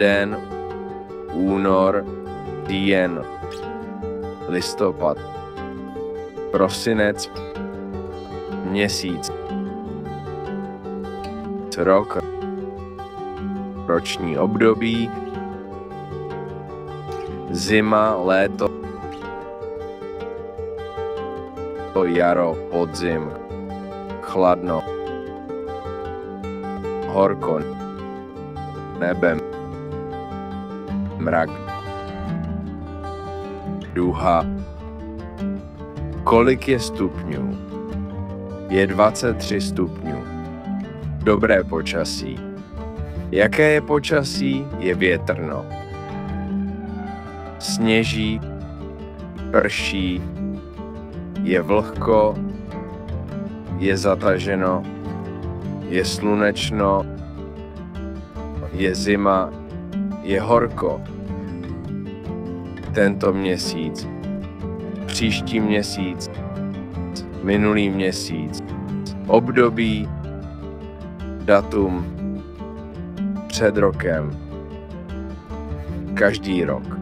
leden, únor, říjen, listopad, prosinec, měsíc, rok, roční období, zima, léto, jaro, podzim, chladno, horko, nebe, mrak, duha. Kolik je stupňů? Je 23 stupňů. Dobré počasí. Jaké je počasí? Je větrno. Sněží, prší, je vlhko, je zataženo, je slunečno, je zima, je horko. Tento měsíc, příští měsíc, minulý měsíc, období, datum, před rokem, každý rok.